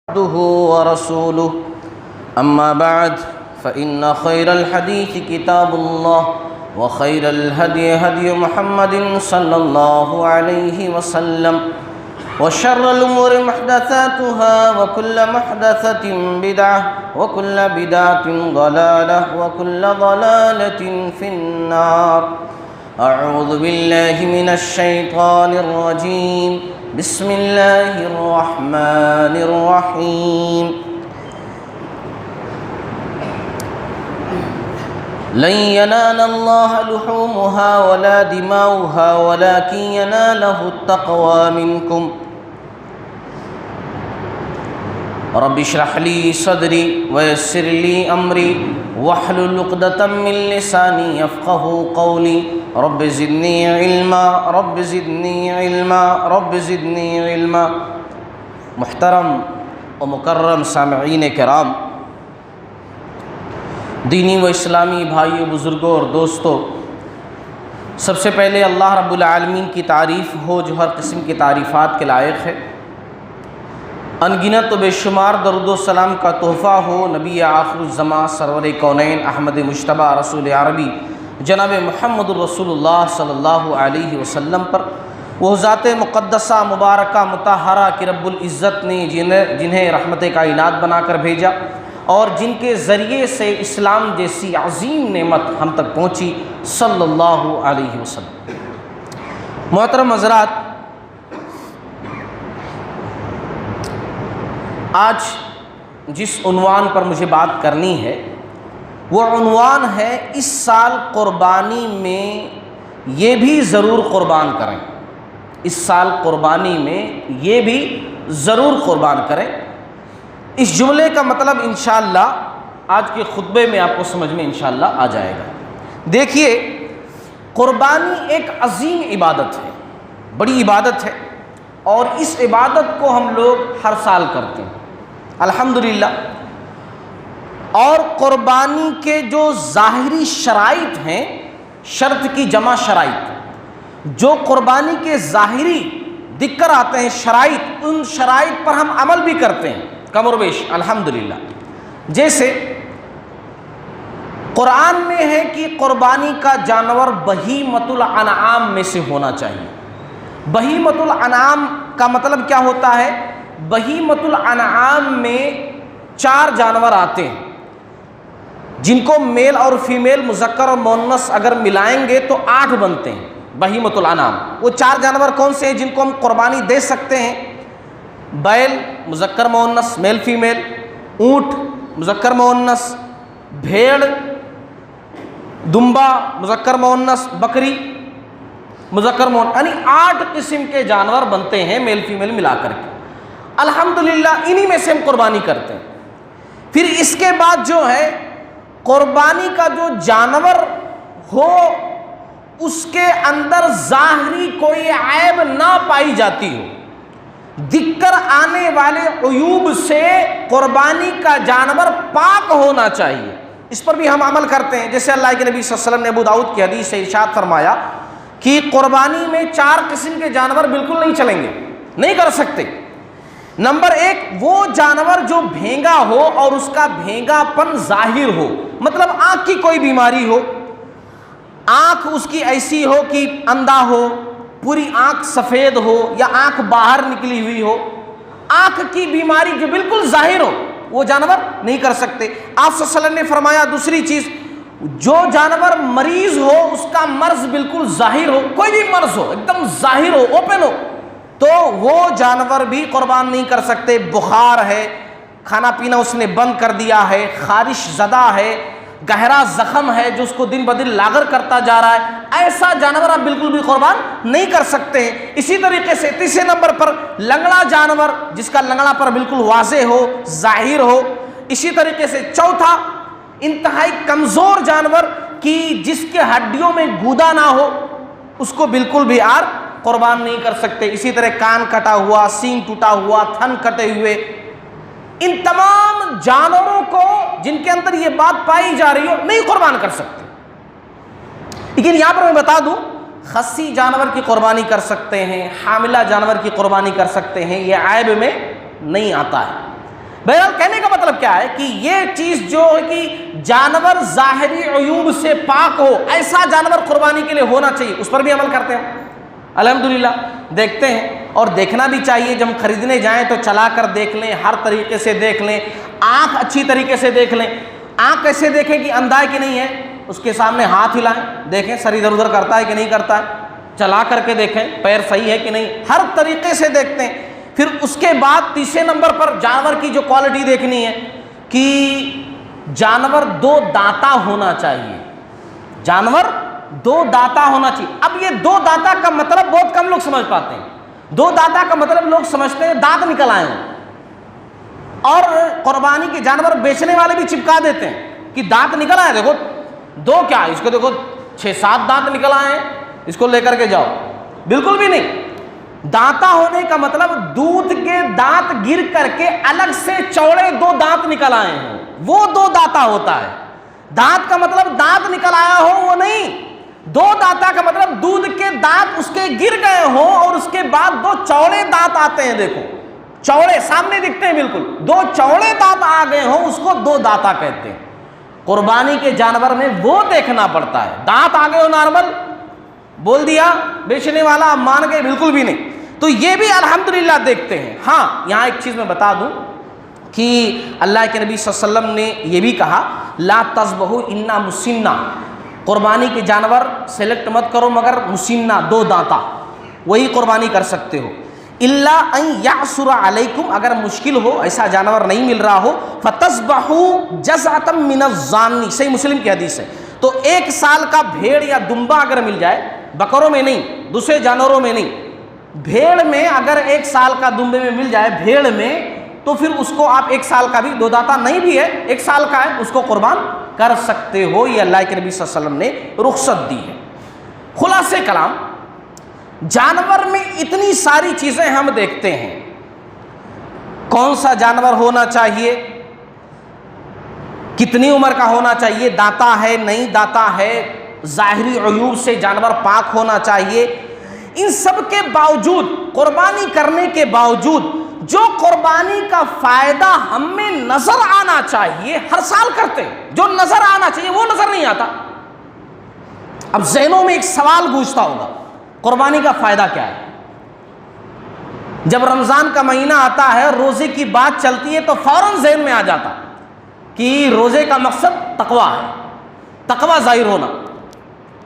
عبده ورسوله أما بعد فإن خير الحديث كتاب الله وخير الهدي هدي محمد صلى الله عليه وسلم وشر الأمور محدثاتها وكل محدثة بدعة وكل بدعة ضلالة وكل ضلالة في النار. أعوذ بالله من الشيطان الرجيم. بسم الله الرحمن الرحيم. لن ينال الله لحومها ولا دماؤها ولكن يناله التقوى منكم. رب اشرح لي صدري ويسر لي أمري واحلل عقدة من لساني يفقهوا قولي. رب زدني علما رب زدني علما رب زدني علما. محترم و مکرم سامعین کرام، دینی و اسلامی بھائیوں، بزرگوں اور دوستوں، سب سے پہلے اللہ رب العالمین کی تعریف ہو جو ہر قسم کی تعریفات کے لائق ہے. انگنت و بے شمار درود و سلام کا تحفہ ہو نبی آخر الزماں سرور کونین احمد مجتبیٰ رسول عربی جناب محمد الرسول اللہ صلی اللہ علیہ وسلم پر. وہ ذات مقدسہ مبارکہ مطہرہ کہ رب العزت نے جنہیں رحمت کائنات بنا کر بھیجا اور جن کے ذریعے سے اسلام جیسی عظیم نعمت ہم تک پہنچی، صلی اللہ علیہ وسلم. محترم حضرات، آج جس عنوان پر مجھے بات کرنی ہے وہ عنوان ہے اس سال قربانی میں یہ بھی ضرور قربان کریں. اس سال قربانی میں یہ بھی ضرور قربان کریں. اس جملے کا مطلب انشاءاللہ آج کے خطبے میں آپ کو سمجھ میں انشاءاللہ آ جائے گا. دیکھیے، قربانی ایک عظیم عبادت ہے، بڑی عبادت ہے، اور اس عبادت کو ہم لوگ ہر سال کرتے ہیں الحمدللہ. اور قربانی کے جو ظاہری شرائط ہیں، شرط کی جمع شرائط، جو قربانی کے ظاہری دکھ کر آتے ہیں شرائط، ان شرائط پر ہم عمل بھی کرتے ہیں کم و بیش الحمدللہ. جیسے قرآن میں ہے کہ قربانی کا جانور بہیمۃ الانعام میں سے ہونا چاہیے. بہیمۃ الانعام کا مطلب کیا ہوتا ہے؟ بہیمۃ الانعام میں 4 جانور آتے ہیں جن کو میل اور فیمیل، مذکر اور مؤنث اگر ملائیں گے تو 8 بنتے ہیں بہیمۃ الانعام. وہ 4 جانور کون سے ہیں جن کو ہم قربانی دے سکتے ہیں؟ بیل مذکر مؤنث میل فیمیل، اونٹ مذکر مؤنث، بھیڑ، دمبا مذکر مؤنث، بکری مذکر مؤنث، یعنی 8 قسم کے جانور بنتے ہیں میل فیمیل ملا کر کے. الحمدللہ انہی میں سے ہم قربانی کرتے ہیں. پھر اس کے بعد جو ہے قربانی کا جو جانور ہو اس کے اندر ظاہری کوئی عیب نہ پائی جاتی ہو، دکھ کر آنے والے عیوب سے قربانی کا جانور پاک ہونا چاہیے. اس پر بھی ہم عمل کرتے ہیں. جیسے اللہ کے نبی صلی اللہ علیہ وسلم نے ابو داؤد کی حدیث سے ارشاد فرمایا کہ قربانی میں 4 قسم کے جانور بالکل نہیں چلیں گے، نہیں کر سکتے. نمبر 1، وہ جانور جو بھینگا ہو اور اس کا بھینگا پن ظاہر ہو، مطلب آنکھ کی کوئی بیماری ہو، آنکھ اس کی ایسی ہو کہ اندھا ہو، پوری آنکھ سفید ہو یا آنکھ باہر نکلی ہوئی ہو، آنکھ کی بیماری جو بالکل ظاہر ہو، وہ جانور نہیں کر سکتے. آپ صلی اللہ علیہ وسلم نے فرمایا دوسری چیز، جو جانور مریض ہو، اس کا مرض بالکل ظاہر ہو، کوئی بھی مرض ہو ایک دم ظاہر ہو، اوپن ہو، تو وہ جانور بھی قربان نہیں کر سکتے. بخار ہے، کھانا پینا اس نے بند کر دیا ہے، خارش زدہ ہے، گہرا زخم ہے جو اس کو دن بدن لاغر کرتا جا رہا ہے، ایسا جانور آپ بالکل بھی قربان نہیں کر سکتے ہیں. اسی طریقے سے تیسرے نمبر پر لنگڑا جانور جس کا لنگڑا پر بالکل واضح ہو، ظاہر ہو. اسی طریقے سے چوتھا، انتہائی کمزور جانور کہ جس کے ہڈیوں میں گودا نہ ہو، اس کو بالکل بھی آپ قربان نہیں کر سکتے. اسی طرح کان کٹا ہوا، سینگ ٹوٹا ہوا، تھن کٹے ہوئے، ان تمام جانوروں کو جن کے اندر یہ بات پائی جا رہی ہو نہیں قربان کر سکتے. لیکن یہاں پر میں بتا دوں، خصی جانور کی قربانی کر سکتے ہیں، حاملہ جانور کی قربانی کر سکتے ہیں، یہ عیب میں نہیں آتا ہے. بہرحال کہنے کا مطلب کیا ہے کہ یہ چیز جو ہے کہ جانور ظاہری عیوب سے پاک ہو، ایسا جانور قربانی کے لیے ہونا چاہیے، اس پر بھی عمل کرتے ہیں الحمدللہ، دیکھتے ہیں اور دیکھنا بھی چاہیے۔ جب ہم خریدنے جائیں تو چلا کر دیکھ لیں، ہر طریقے سے دیکھ لیں، آنکھ اچھی طریقے سے دیکھ لیں۔ آنکھ کیسے دیکھیں کہ اندھا ہے کہ نہیں ہے، اس کے سامنے ہاتھ ہلائیں، دیکھیں سر ادھر ادھر کرتا ہے کہ نہیں کرتا ہے، چلا کر کے دیکھیں پیر صحیح ہے کہ نہیں، ہر طریقے سے دیکھتے ہیں۔ پھر اس کے بعد تیسرے نمبر پر جانور کی جو کوالٹی دیکھنی ہے کہ جانور دو دانتا ہونا چاہیے، جانور دو دانتا ہونا چاہیے۔ اب یہ دو دانتا کا مطلب بہت کم لوگ سمجھ پاتے ہیں۔ دو دانتا کا مطلب لوگ سمجھتے ہیں دانت نکل آئے ہیں، اور قربانی کے جانور بیچنے والے بھی چپکا دیتے ہیں کہ دانت نکل آئے، دیکھو دو کیا ہے، اس کو دیکھو 6-7 دانت نکل آئے ہیں، اس کو لے کر کے جاؤ۔ بالکل بھی نہیں۔ دانتا ہونے کا مطلب دودھ کے دانت گر کر کے الگ سے چوڑے 2 دانت نکل آئے ہیں، وہ 2 دانتا ہوتا ہے۔ دانت کا مطلب دانت نکل آیا ہو وہ نہیں، 2 دانتا کا مطلب دودھ کے دانت اس کے گر گئے ہوں اور اس کے بعد 2 چوڑے دانت آتے ہیں، دیکھو چوڑے سامنے دکھتے ہیں، بالکل 2 چوڑے دانت آ گئے ہوں، اس کو 2 دانتا کہتے ہیں۔ قربانی کے جانور میں وہ دیکھنا پڑتا ہے، دانت آ گئے ہو نارمل، بول دیا بیچنے والا آپ مان گئے، بالکل بھی نہیں۔ تو یہ بھی الحمدللہ دیکھتے ہیں۔ ہاں یہاں ایک چیز میں بتا دوں کہ اللہ کے نبی صلی اللہ علیہ وسلم نے یہ بھی کہا لا تذبحوا الا مسنہ، قربانی کے جانور سلیکٹ مت کرو مگر مسنہ 2 دانتا، وہی قربانی کر سکتے ہو۔ الا ان یعثر علیکم، اگر مشکل ہو ایسا جانور نہیں مل رہا ہو، فتذبحوا جزعۃ من الضان، صحیح مسلم کی حدیث ہے۔ تو 1 سال کا بھیڑ یا دمبا اگر مل جائے، بکروں میں نہیں، دوسرے جانوروں میں نہیں، بھیڑ میں اگر 1 سال کا دمبے میں مل جائے بھیڑ میں، تو پھر اس کو آپ 1 سال کا بھی 2 دانتا نہیں بھی ہے 1 سال کا ہے، اس کو قربان کر سکتے ہو۔ یہ اللہ کے نبی صلی اللہ علیہ وسلم نے رخصت دی ہے۔ خلاصے کلام، جانور میں اتنی ساری چیزیں ہم دیکھتے ہیں، کون سا جانور ہونا چاہیے، کتنی عمر کا ہونا چاہیے، دانتا ہے نہیں دانتا ہے، ظاہری عیوب سے جانور پاک ہونا چاہیے، ان سب کے باوجود، قربانی کرنے کے باوجود جو قربانی کا فائدہ ہم میں نظر آنا چاہیے ہر سال کرتے ہیں، جو نظر آنا چاہیے وہ نظر نہیں آتا۔ اب ذہنوں میں ایک سوال گونجتا ہوگا، قربانی کا فائدہ کیا ہے؟ جب رمضان کا مہینہ آتا ہے، روزے کی بات چلتی ہے تو فوراً ذہن میں آ جاتا کہ روزے کا مقصد تقویٰ ہے، تقویٰ ظاہر ہونا۔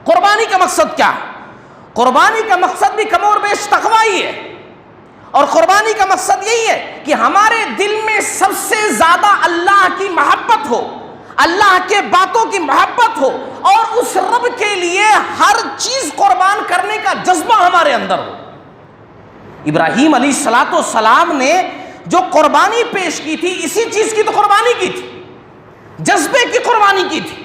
قربانی کا مقصد کیا ہے؟ قربانی کا مقصد بھی کم اور بیش تقویٰ ہی ہے، اور قربانی کا مقصد یہی ہے کہ ہمارے دل میں سب سے زیادہ اللہ کی محبت ہو، اللہ کے باتوں کی محبت ہو، اور اس رب کے لیے ہر چیز قربان کرنے کا جذبہ ہمارے اندر ہو۔ ابراہیم علیہ السلام نے جو قربانی پیش کی تھی، اسی چیز کی تو قربانی کی تھی، جذبے کی قربانی کی تھی۔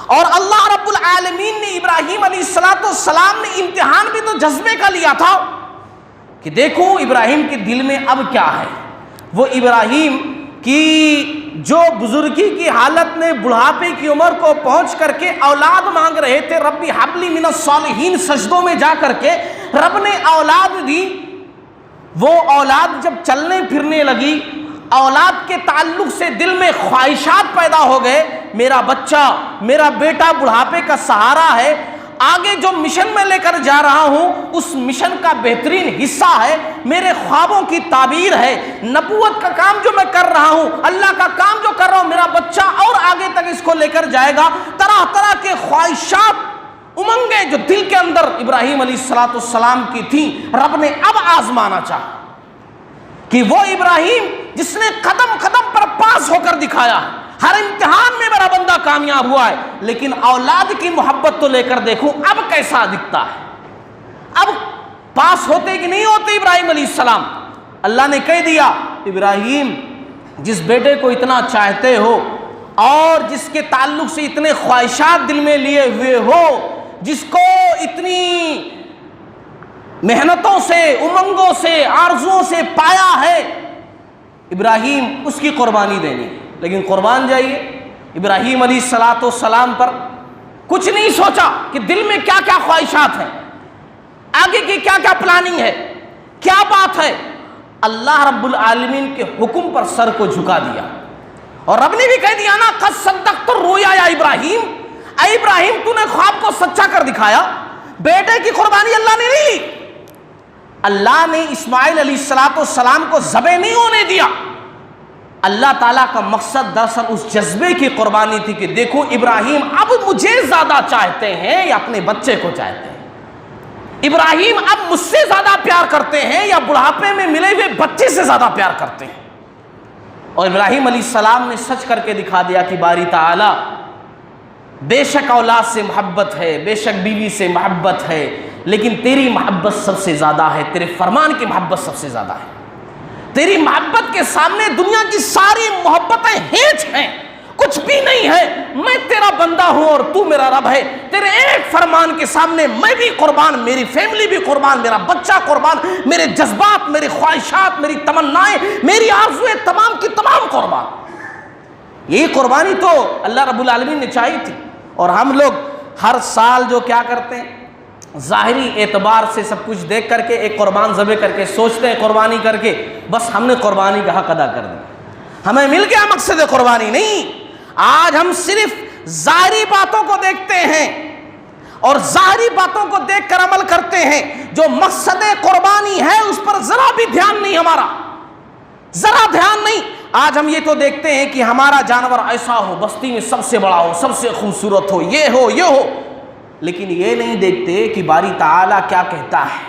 اور اللہ رب العالمین نے ابراہیم علیہ السلام نے امتحان بھی تو جذبے کا لیا تھا کہ دیکھو ابراہیم کے دل میں اب کیا ہے۔ وہ ابراہیم کی جو بزرگی کی حالت میں بڑھاپے کی عمر کو پہنچ کر کے اولاد مانگ رہے تھے، ربی ہب لی من الصالحین، سجدوں میں جا کر کے رب نے اولاد دی۔ وہ اولاد جب چلنے پھرنے لگی، اولاد کے تعلق سے دل میں خواہشات پیدا ہو گئے، میرا بچہ، میرا بیٹا بڑھاپے کا سہارا ہے، آگے جو مشن میں لے کر جا رہا ہوں اس مشن کا بہترین حصہ ہے، میرے خوابوں کی تعبیر ہے، نبوت کا کام جو میں کر رہا ہوں، اللہ کا کام جو کر رہا ہوں، میرا بچہ اور آگے تک اس کو لے کر جائے گا۔ طرح طرح کے خواہشات، امنگیں جو دل کے اندر ابراہیم علیہ السلام کی تھیں، رب نے اب آزمانا چاہا کہ وہ ابراہیم جس نے قدم قدم پر پاس ہو کر دکھایا، ہر امتحان میں میرا بندہ کامیاب ہوا ہے، لیکن اولاد کی محبت تو لے کر دیکھوں اب کیسا دکھتا ہے، اب پاس ہوتے کہ نہیں ہوتے ابراہیم علیہ السلام۔ اللہ نے کہہ دیا ابراہیم جس بیٹے کو اتنا چاہتے ہو اور جس کے تعلق سے اتنے خواہشات دل میں لیے ہوئے ہو، جس کو اتنی محنتوں سے، امنگوں سے، آرزوؤں سے پایا ہے، ابراہیم اس کی قربانی دینی، لیکن قربان جائیے۔ ابراہیم علیہ السلام پر کچھ نہیں سوچا کہ دل میں کیا کیا خواہشات ہیں، آگے کی کیا کیا پلاننگ ہے، کیا بات ہے، اللہ رب العالمین کے حکم پر سر کو جھکا دیا، اور رب نے بھی کہہ دیا نا قد صدقت الرؤیا یا ابراہیم، اے ابراہیم تو نے خواب کو سچا کر دکھایا۔ بیٹے کی قربانی اللہ نے نہیں لی، اللہ نے اسماعیل علیہ السلام کو ذبح نہیں ہونے دیا۔ اللہ تعالیٰ کا مقصد دراصل اس جذبے کی قربانی تھی کہ دیکھو ابراہیم اب مجھے زیادہ چاہتے ہیں یا اپنے بچے کو چاہتے ہیں، ابراہیم اب مجھ سے زیادہ پیار کرتے ہیں یا بڑھاپے میں ملے ہوئے بچے سے زیادہ پیار کرتے ہیں۔ اور ابراہیم علیہ السلام نے سچ کر کے دکھا دیا کہ باری تعالیٰ بے شک اولاد سے محبت ہے، بے شک بیوی سے محبت ہے، لیکن تیری محبت سب سے زیادہ ہے، تیرے فرمان کی محبت سب سے زیادہ ہے۔ تیری محبت کے سامنے دنیا کی ساری محبتیں ہیچ ہیں، کچھ بھی نہیں ہے۔ میں تیرا بندہ ہوں اور تو میرا رب ہے، تیرے ایک فرمان کے سامنے میں بھی قربان، میری فیملی بھی قربان، میرا بچہ قربان، میرے جذبات، میری خواہشات، میری تمنائیں، میری آرزویں تمام کی تمام قربان۔ یہی قربانی تو اللہ رب العالمین نے چاہی تھی۔ اور ہم لوگ ہر سال جو کیا کرتے ہیں، ظاہری اعتبار سے سب کچھ دیکھ کر کے ایک قربان ذبح کر کے سوچتے ہیں قربانی کر کے بس ہم نے قربانی کا حق ادا کر دیا، ہمیں مل گیا مقصد قربانی۔ نہیں، آج ہم صرف ظاہری باتوں کو دیکھتے ہیں اور ظاہری باتوں کو دیکھ کر عمل کرتے ہیں، جو مقصد قربانی ہے اس پر ذرا بھی دھیان نہیں، ہمارا ذرا دھیان نہیں۔ آج ہم یہ تو دیکھتے ہیں کہ ہمارا جانور ایسا ہو، بستی میں سب سے بڑا ہو، سب سے خوبصورت ہو، یہ ہو یہ ہو، لیکن یہ نہیں دیکھتے کہ باری تعالیٰ کیا کہتا ہے۔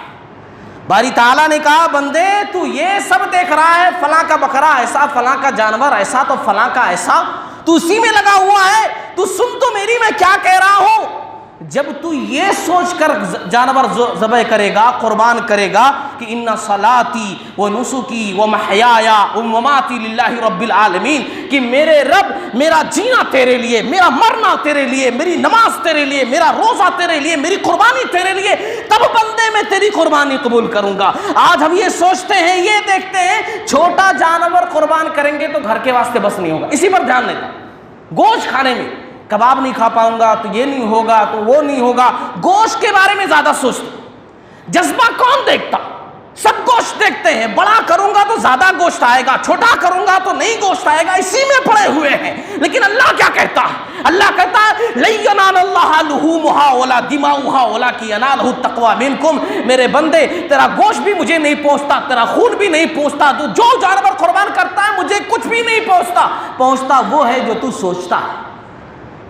باری تعالیٰ نے کہا بندے تو یہ سب دیکھ رہا ہے، فلاں کا بکرا ایسا، فلاں کا جانور ایسا، تو فلاں کا ایسا، تو اسی میں لگا ہوا ہے، تو سن تو میری میں کیا کہہ رہا ہوں۔ جب تو یہ سوچ کر جانور ذبح کرے گا، قربان کرے گا کہ ان صلاتی و نسکی و محیایا و مماتی للہ رب العالمین، کہ میرے رب، میرا جینا تیرے لیے، میرا مرنا تیرے لیے، میری نماز تیرے لیے، میرا روزہ تیرے لیے، میری قربانی تیرے لیے، تب بندے میں تیری قربانی قبول کروں گا۔ آج ہم یہ سوچتے ہیں، یہ دیکھتے ہیں، چھوٹا جانور قربان کریں گے تو گھر کے واسطے بس نہیں ہوگا، اسی پر دھیان دیتا، گوشت کھانے میں کباب نہیں کھا پاؤں گا تو یہ نہیں ہوگا تو وہ نہیں ہوگا، گوشت کے بارے میں زیادہ سوچتے۔ جذبہ کون دیکھتا؟ سب گوشت دیکھتے ہیں، بڑا کروں گا تو زیادہ گوشت آئے گا، چھوٹا کروں گا تو نہیں گوشت آئے گا، اسی میں پڑے ہوئے ہیں۔ لیکن اللہ کیا کہتا ہے؟ اللہ کہتا ہے لَن يَنَالَ اللَّهَ لُحُومُهَا وَلَا دِمَاؤُهَا وَلَٰكِن يَنَالُهُ التَّقْوَىٰ مِنكُمْ۔ میرے بندے تیرا گوشت بھی مجھے نہیں پہنچتا، تیرا خون بھی نہیں پہنچتا، تو جو جانور قربان کرتا ہے مجھے کچھ بھی نہیں پہنچتا وہ ہے جو تو سوچتا ہے۔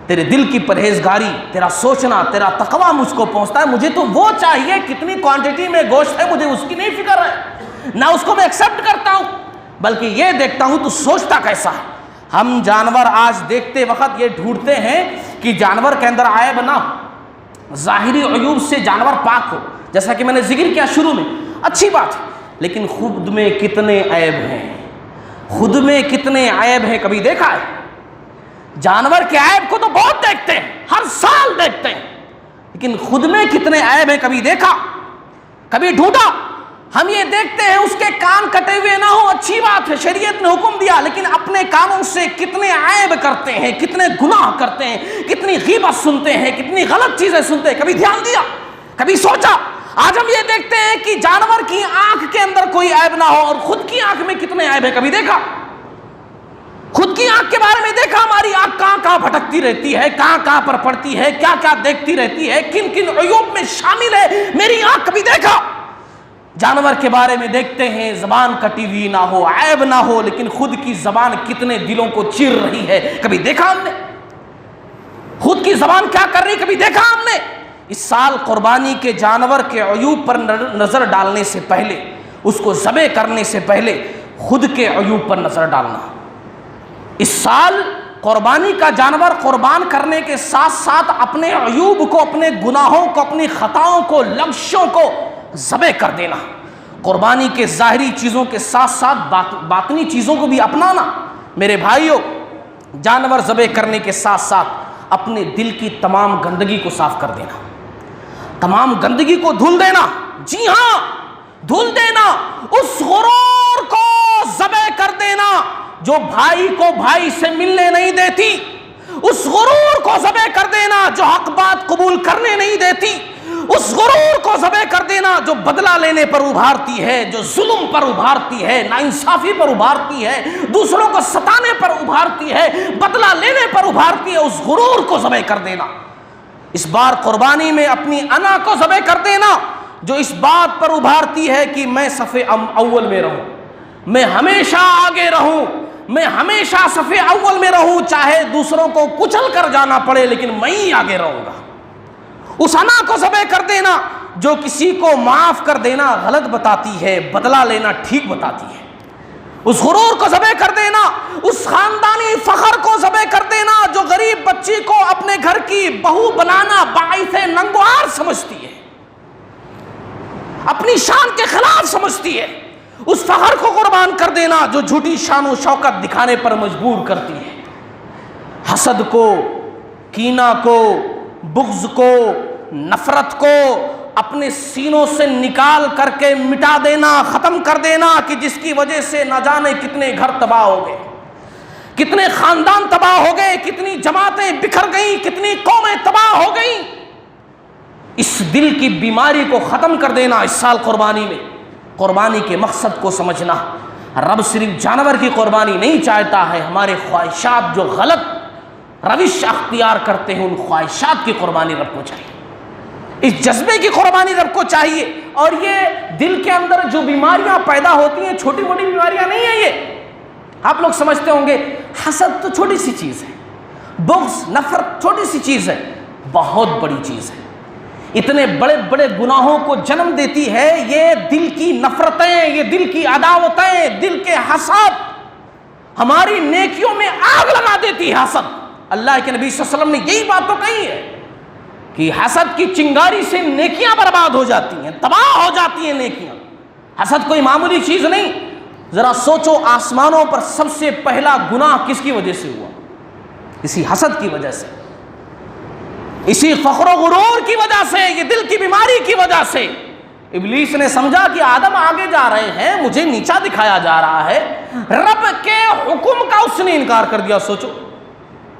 تیرے دل کی پرہیزگاری، تیرا سوچنا، تیرا تقویٰ مجھ کو پہنچتا ہے، مجھے تو وہ چاہیے کتنی کوانٹٹی میں گوشت ہے، مجھے اس کی نہیں فکر ہے، نہ اس کو میں ایکسیپٹ کرتا ہوں، بلکہ یہ دیکھتا ہوں تو سوچتا کیسا ہے۔ ہم جانور آج دیکھتے وقت یہ ڈھونڈتے ہیں کہ جانور کے اندر عیب نہ ہو، ظاہری عیوب سے جانور پاک ہو، جیسا کہ میں نے ذکر کیا شروع میں، اچھی بات ہے، لیکن خود میں کتنے عیب ہیں، خود میں کتنے عیب ہیں کبھی دیکھا ہے؟ جانور کے عیب کو تو بہت دیکھتے ہیں، ہر سال دیکھتے ہیں، لیکن خود میں کتنے عیب ہیں کبھی دیکھا، کبھی ڈھونڈا؟ ہم یہ دیکھتے ہیں اس کے کان کٹے ہوئے نہ ہو، اچھی بات ہے، شریعت نے حکم دیا، لیکن اپنے کانوں سے کتنے عیب کرتے ہیں، کتنے گناہ کرتے ہیں، کتنی غیبت سنتے ہیں، کتنی غلط چیزیں سنتے ہیں، کبھی دھیان دیا، کبھی سوچا؟ آج ہم یہ دیکھتے ہیں کہ جانور کی آنکھ کے اندر کوئی عیب نہ ہو اور خود کی آنکھ میں کتنے عیب ہیں، کبھی دیکھا؟ خود کی آنکھ کے بارے میں دیکھا؟ ہماری آنکھ کہاں کہاں بھٹکتی رہتی ہے، کہاں کہاں پر پڑتی ہے، کیا کیا دیکھتی رہتی ہے، کن کن عیوب میں شامل ہے میری آنکھ، کبھی دیکھا؟ جانور کے بارے میں دیکھتے ہیں زبان کٹی ہوئی نہ ہو، عیب نہ ہو، لیکن خود کی زبان کتنے دلوں کو چیر رہی ہے، کبھی دیکھا ہم نے؟ خود کی زبان کیا کر رہی، کبھی دیکھا ہم نے؟ اس سال قربانی کے جانور کے عیوب پر نظر ڈالنے سے پہلے، اس کو ذبح کرنے سے پہلے خود کے عیوب پر نظر ڈالنا۔ اس سال قربانی کا جانور قربان کرنے کے ساتھ ساتھ اپنے عیوب کو، اپنے گناہوں کو، اپنی خطاؤں کو، لغزشوں کو ذبح کر دینا۔ قربانی کے ظاہری چیزوں کے ساتھ ساتھ باطنی چیزوں کو بھی اپنانا۔ میرے بھائیوں، جانور ذبح کرنے کے ساتھ ساتھ اپنے دل کی تمام گندگی کو صاف کر دینا، تمام گندگی کو دھل دینا۔ جی ہاں، دھل دینا، اس غرور کو ذبح کر دینا جو بھائی کو بھائی سے ملنے نہیں دیتی، اس غرور کو ذبح کر دینا جو حق بات قبول کرنے نہیں دیتی، اس غرور کو ذبح کر دینا جو بدلہ لینے پر ابھارتی ہے، جو ظلم پر ابھارتی ہے، ناانصافی پر ابھارتی ہے، دوسروں کو ستانے پر ابھارتی ہے، بدلہ لینے پر ابھارتی ہے، اس غرور کو ذبح کر دینا۔ اس بار قربانی میں اپنی انا کو ذبح کر دینا جو اس بات پر ابھارتی ہے کہ میں صف اول میں رہوں، میں ہمیشہ آگے رہوں، میں ہمیشہ صف اول میں رہوں، چاہے دوسروں کو کچل کر جانا پڑے لیکن میں ہی آگے رہوں گا۔ اس انا کو ذبح کر دینا جو کسی کو معاف کر دینا غلط بتاتی ہے، بدلہ لینا ٹھیک بتاتی ہے۔ اس غرور کو ذبح کر دینا، اس خاندانی فخر کو ذبح کر دینا جو غریب بچی کو اپنے گھر کی بہو بنانا باعث ننگوار سمجھتی ہے، اپنی شان کے خلاف سمجھتی ہے۔ اس فخر کو قربان کر دینا جو جھوٹی شان و شوکت دکھانے پر مجبور کرتی ہے۔ حسد کو، کینہ کو، بغض کو، نفرت کو اپنے سینوں سے نکال کر کے مٹا دینا، ختم کر دینا کہ جس کی وجہ سے نہ جانے کتنے گھر تباہ ہو گئے، کتنے خاندان تباہ ہو گئے، کتنی جماعتیں بکھر گئیں، کتنی قومیں تباہ ہو گئیں۔ اس دل کی بیماری کو ختم کر دینا اس سال قربانی میں۔ قربانی کے مقصد کو سمجھنا، رب صرف جانور کی قربانی نہیں چاہتا ہے، ہمارے خواہشات جو غلط روش اختیار کرتے ہیں ان خواہشات کی قربانی رب کو چاہیے، اس جذبے کی قربانی رب کو چاہیے۔ اور یہ دل کے اندر جو بیماریاں پیدا ہوتی ہیں چھوٹی موٹی بیماریاں نہیں ہیں، یہ آپ لوگ سمجھتے ہوں گے حسد تو چھوٹی سی چیز ہے، بغض نفرت چھوٹی سی چیز ہے، بہت بڑی چیز ہے، اتنے بڑے بڑے گناہوں کو جنم دیتی ہے۔ یہ دل کی نفرتیں، یہ دل کی عداوتیں، دل کے حسد ہماری نیکیوں میں آگ لگا دیتی ہے۔ حسد، اللہ کے نبی صلی اللہ علیہ وسلم نے یہی بات تو کہی ہے کہ حسد کی چنگاری سے نیکیاں برباد ہو جاتی ہیں، تباہ ہو جاتی ہیں نیکیاں۔ حسد کوئی معمولی چیز نہیں۔ ذرا سوچو، آسمانوں پر سب سے پہلا گناہ کس کی وجہ سے ہوا؟ اسی حسد کی وجہ سے، اسی فخر و غرور کی وجہ سے، یہ دل کی بیماری کی وجہ سے۔ ابلیس نے سمجھا کہ آدم آگے جا رہے ہیں، مجھے نیچا دکھایا جا رہا ہے، رب کے حکم کا اس نے انکار کر دیا۔ سوچو،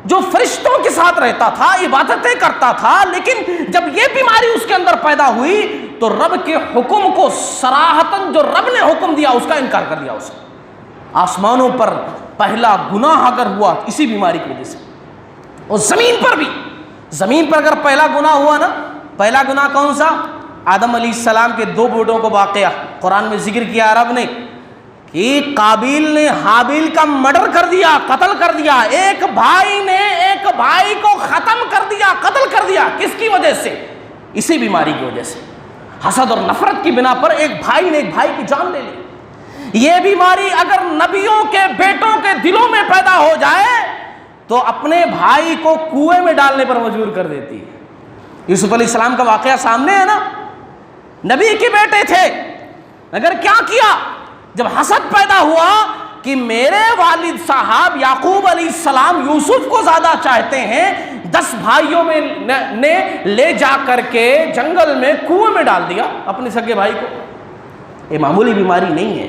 جو فرشتوں کے ساتھ رہتا تھا، عبادتیں کرتا تھا، لیکن جب یہ بیماری اس کے اندر پیدا ہوئی تو رب کے حکم کو صراحتاً جو رب نے حکم دیا اس کا انکار کر دیا اس نے۔ آسمانوں پر پہلا گناہ اگر ہوا اسی بیماری کی وجہ سے، اور زمین پر اگر پہلا گناہ ہوا نا، پہلا گناہ کون سا؟ آدم علیہ السلام کے 2 بیٹوں کو واقعہ قرآن میں ذکر کیا رب نے کہ قابیل نے حابیل کا مرڈر کر دیا، قتل کر دیا۔ ایک بھائی نے ایک بھائی کو ختم کر دیا، قتل کر دیا۔ کس کی وجہ سے؟ اسی بیماری کی وجہ سے، حسد اور نفرت کی بنا پر ایک بھائی نے ایک بھائی کی جان لے لی۔ یہ بیماری اگر نبیوں کے بیٹوں کے دلوں میں پیدا ہو جائے تو اپنے بھائی کو کنویں میں ڈالنے پر مجبور کر دیتی ہے۔ یوسف علیہ السلام کا واقعہ سامنے ہے نا، نبی کے بیٹے تھے، مگر کیا کیا؟ جب حسد پیدا ہوا کہ میرے والد صاحب یعقوب علیہ السلام یوسف کو زیادہ چاہتے ہیں، 10 بھائیوں میں نے لے جا کر کے جنگل میں کنویں میں ڈال دیا اپنے سگے بھائی کو۔ یہ معمولی بیماری نہیں ہے،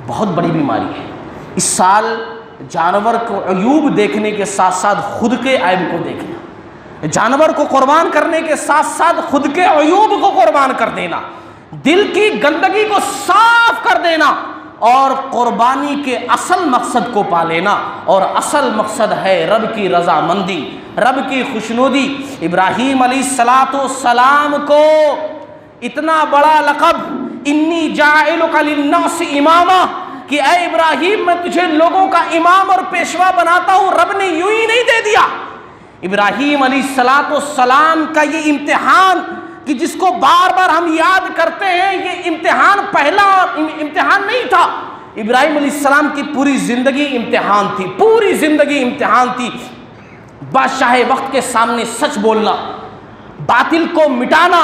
بہت بڑی بیماری ہے۔ اس سال جانور کو عیوب دیکھنے کے ساتھ ساتھ خود کے عیب کو دیکھنا، جانور کو قربان کرنے کے ساتھ ساتھ خود کے عیوب کو قربان کر دینا، دل کی گندگی کو صاف کر دینا، اور قربانی کے اصل مقصد کو پا لینا۔ اور اصل مقصد ہے رب کی رضامندی، رب کی خوشنودی۔ ابراہیم علیہ السلام کو اتنا بڑا لقب انی جاعلک للناس اماما، کہ اے ابراہیم میں تجھے لوگوں کا امام اور پیشوا بناتا ہوں، رب نے یوں ہی نہیں دے دیا۔ ابراہیم علیہ السلام کا یہ امتحان کہ جس کو بار بار ہم یاد کرتے ہیں، یہ امتحان پہلا امتحان نہیں تھا، ابراہیم علیہ السلام کی پوری زندگی امتحان تھی، پوری زندگی امتحان تھی۔ بادشاہ وقت کے سامنے سچ بولنا، باطل کو مٹانا،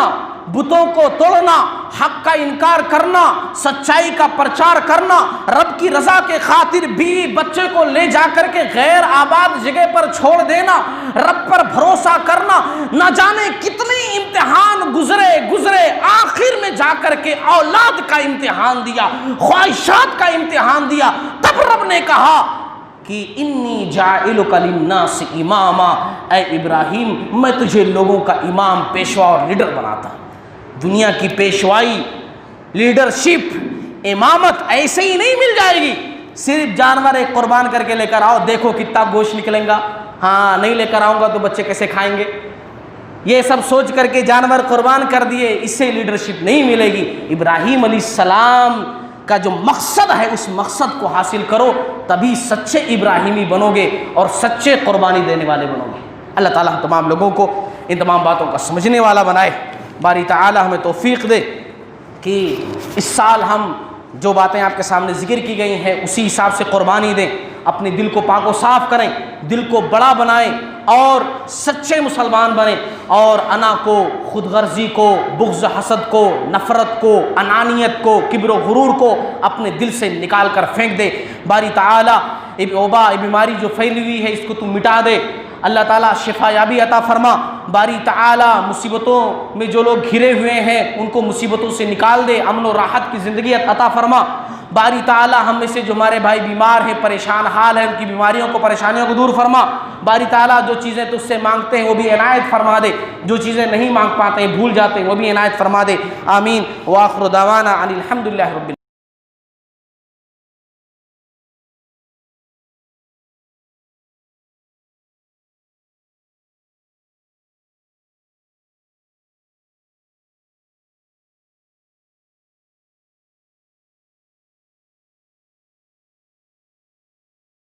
بتوں کو توڑنا، حق کا انکار کرنا، سچائی کا پرچار کرنا، رب کی رضا کے خاطر بیوی بچے کو لے جا کر کے غیر آباد جگہ پر چھوڑ دینا، رب پر بھروسہ کرنا، نہ جانے کتنے امتحان گزرے، آخر میں جا کر کے اولاد کا امتحان دیا، خواہشات کا امتحان دیا۔ تب رب نے کہا کہ انی جاعلک للناس اماما، اے ابراہیم میں تجھے لوگوں کا امام، پیشوا اور لیڈر بناتا ہوں۔ دنیا کی پیشوائی، لیڈرشپ، امامت ایسے ہی نہیں مل جائے گی صرف جانور ایک قربان کر کے لے کر آؤ، دیکھو کتنا گوشت نکلیں گا، ہاں نہیں لے کر آؤں گا تو بچے کیسے کھائیں گے، یہ سب سوچ کر کے جانور قربان کر دیے، اس سے لیڈرشپ نہیں ملے گی۔ ابراہیم علیہ السلام کا جو مقصد ہے اس مقصد کو حاصل کرو، تبھی سچے ابراہیمی بنو گے اور سچے قربانی دینے والے بنو گے۔ اللہ تعالیٰ ہم تمام لوگوں کو ان تمام باتوں کا سمجھنے والا بنائے۔ باری تعالیٰ ہمیں توفیق دے کہ اس سال ہم جو باتیں آپ کے سامنے ذکر کی گئی ہیں اسی حساب سے قربانی دیں، اپنے دل کو پاک و صاف کریں، دل کو بڑا بنائیں اور سچے مسلمان بنیں، اور انا کو، خود غرضی کو، بغض حسد کو، نفرت کو، انانیت کو، کبر و غرور کو اپنے دل سے نکال کر پھینک دے۔ باری تعالیٰ وبا بیماری جو پھیلی ہوئی ہے اس کو تو مٹا دے، اللہ تعالیٰ شفا یابی عطا فرما۔ باری تعالیٰ مصیبتوں میں جو لوگ گھرے ہوئے ہیں ان کو مصیبتوں سے نکال دے، امن و راحت کی زندگی عطا فرما۔ باری تعالیٰ ہم میں سے جو ہمارے بھائی بیمار ہیں، پریشان حال ہیں، ان کی بیماریوں کو، پریشانیوں کو دور فرما۔ باری تعالیٰ جو چیزیں تجھ سے مانگتے ہیں وہ بھی عنایت فرما دے، جو چیزیں نہیں مانگ پاتے ہیں، بھول جاتے ہیں، وہ بھی عنایت فرما دے۔ آمین۔ وآخر دعوانا ان الحمد للہ رب العالمین۔